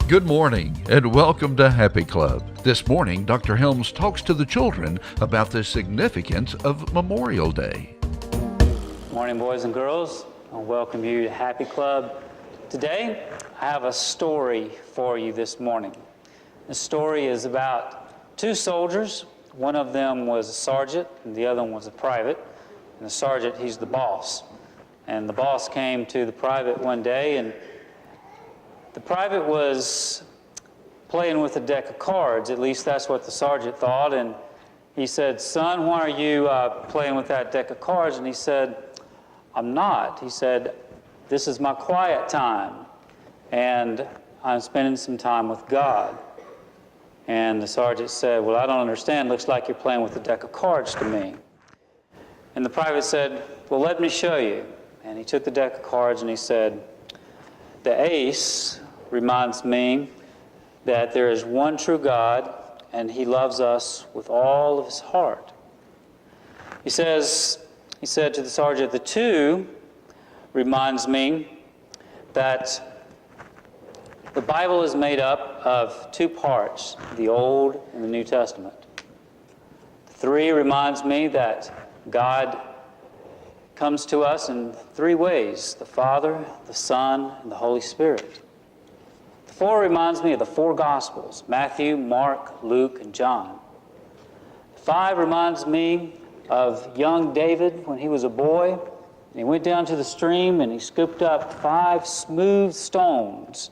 Good morning and welcome to Happy Club. This morning, Dr. Helms talks to the children about the significance of Memorial Day. Good morning, boys and girls. I welcome you to Happy Club. Today, I have a story for you this morning. The story is about two soldiers. One of them was a sergeant and the other one was a private. And the sergeant, he's the boss. And the boss came to the private one day, and the private was playing with a deck of cards. At least that's what the sergeant thought. And he said, "Son, why are you playing with that deck of cards?" And he said, "I'm not." He said, "This is my quiet time, and I'm spending some time with God." And the sergeant said, "Well, I don't understand. Looks like you're playing with a deck of cards to me." And the private said, "Well, let me show you." And he took the deck of cards and he said, "The ace reminds me that there is one true God, and He loves us with all of His heart." He said to the sergeant, "The two reminds me that the Bible is made up of two parts, the Old and the New Testament. The three reminds me that God comes to us in three ways: the Father, the Son, and the Holy Spirit. The four reminds me of the four Gospels: Matthew, Mark, Luke, and John. The five reminds me of young David when he was a boy, and he went down to the stream and he scooped up 5 smooth stones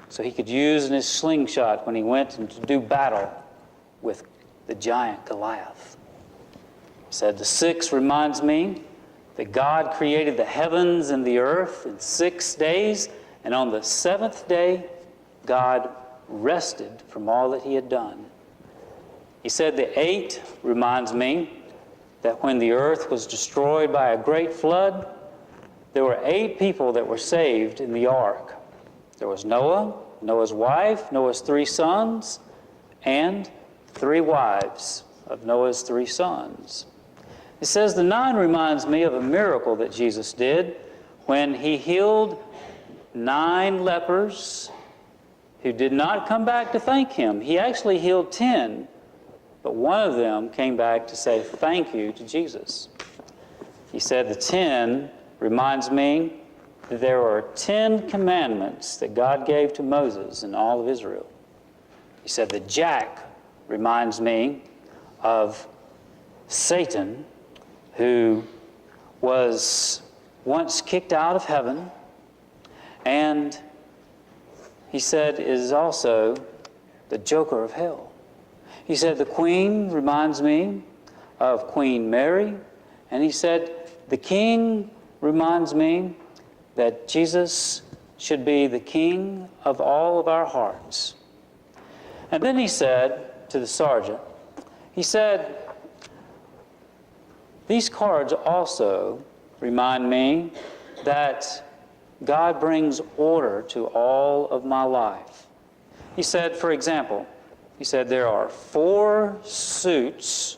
so he could use in his slingshot when he went to do battle with the giant Goliath. He said, the 6 reminds me that God created the heavens and the earth in 6 days, and on the 7th day, God rested from all that He had done. He said the 8 reminds me that when the earth was destroyed by a great flood, there were 8 people that were saved in the ark. There was Noah, Noah's wife, Noah's 3 sons, and 3 wives of Noah's 3 sons. It says the 9 reminds me of a miracle that Jesus did when He healed 9 lepers who did not come back to thank Him. He actually healed 10, but one of them came back to say thank you to Jesus. He said the 10 reminds me that there are 10 commandments that God gave to Moses and all of Israel. He said the jack reminds me of Satan, who was once kicked out of heaven, and he said is also the joker of hell. He said the queen reminds me of Queen Mary, and he said the king reminds me that Jesus should be the king of all of our hearts. And then he said to the sergeant, he said, these cards also remind me that God brings order to all of my life. He said, for example, he said there are 4 suits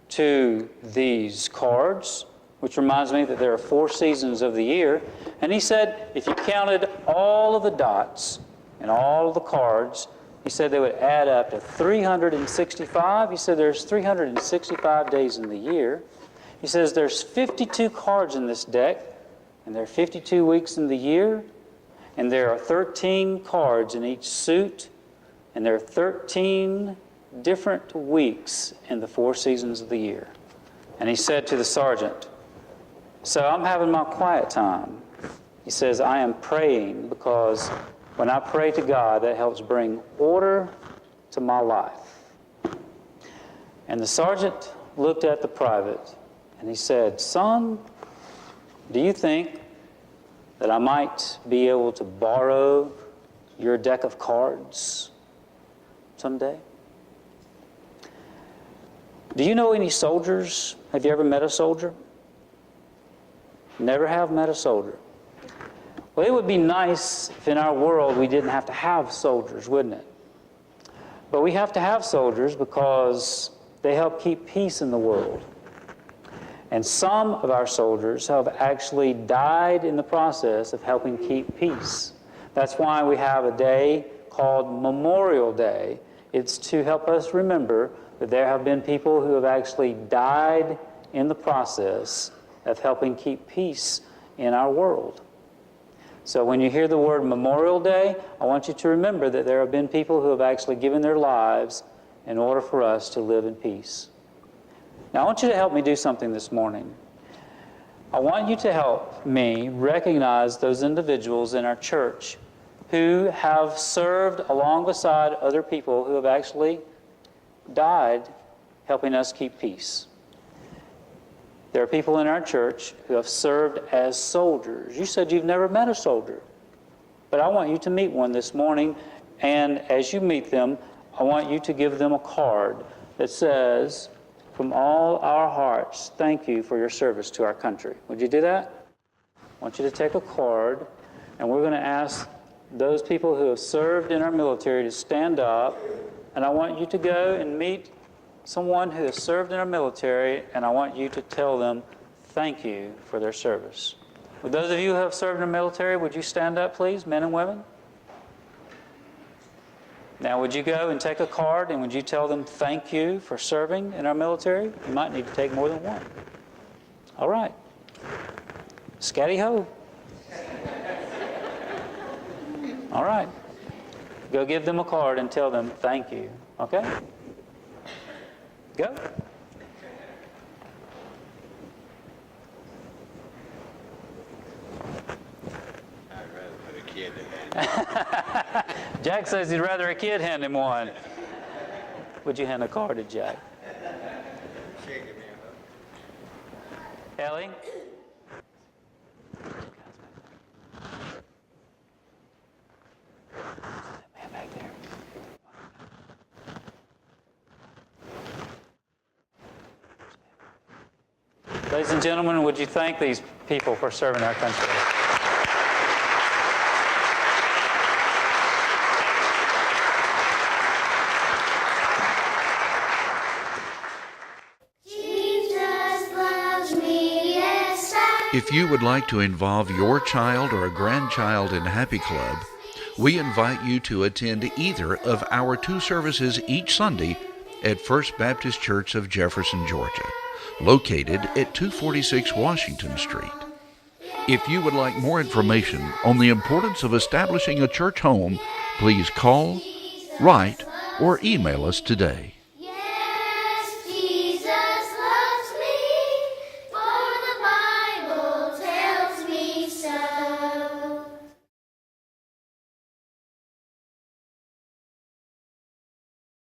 to these cards, which reminds me that there are 4 seasons of the year. And he said if you counted all of the dots and all of the cards, he said they would add up to 365. He said there's 365 days in the year. He says there's 52 cards in this deck, and there are 52 weeks in the year, and there are 13 cards in each suit, and there are 13 different weeks in the 4 seasons of the year. And he said to the sergeant, so I'm having my quiet time. He says, I am praying because when I pray to God, that helps bring order to my life. And the sergeant looked at the private and he said, son, do you think that I might be able to borrow your deck of cards someday? Do you know any soldiers? Have you ever met a soldier? Never have met a soldier. Well, it would be nice if in our world we didn't have to have soldiers, wouldn't it? But we have to have soldiers because they help keep peace in the world. And some of our soldiers have actually died in the process of helping keep peace. That's why we have a day called Memorial Day. It's to help us remember that there have been people who have actually died in the process of helping keep peace in our world. So when you hear the word Memorial Day, I want you to remember that there have been people who have actually given their lives in order for us to live in peace. Now I want you to help me do something this morning. I want you to help me recognize those individuals in our church who have served along beside other people who have actually died helping us keep peace. There are people in our church who have served as soldiers. You said you've never met a soldier, but I want you to meet one this morning, and as you meet them, I want you to give them a card that says, "From all our hearts, thank you for your service to our country." Would you do that? I want you to take a card, and we're going to ask those people who have served in our military to stand up, and I want you to go and meet someone who has served in our military, and I want you to tell them thank you for their service. With those of you who have served in the military, would you stand up, please, men and women? Now, would you go and take a card, and would you tell them thank you for serving in our military? You might need to take more than one. All right. Scatty-ho. All right. Go give them a card and tell them thank you. Okay? Go. I'd rather put a kid in hand. Jack says he'd rather a kid hand him one. Would you hand a card to Jack? Shake it, man. Ellie? Man back there. Ladies and gentlemen, would you thank these people for serving our country? If you would like to involve your child or a grandchild in Happy Club, we invite you to attend either of our 2 services each Sunday at First Baptist Church of Jefferson, Georgia, located at 246 Washington Street. If you would like more information on the importance of establishing a church home, please call, write, or email us today.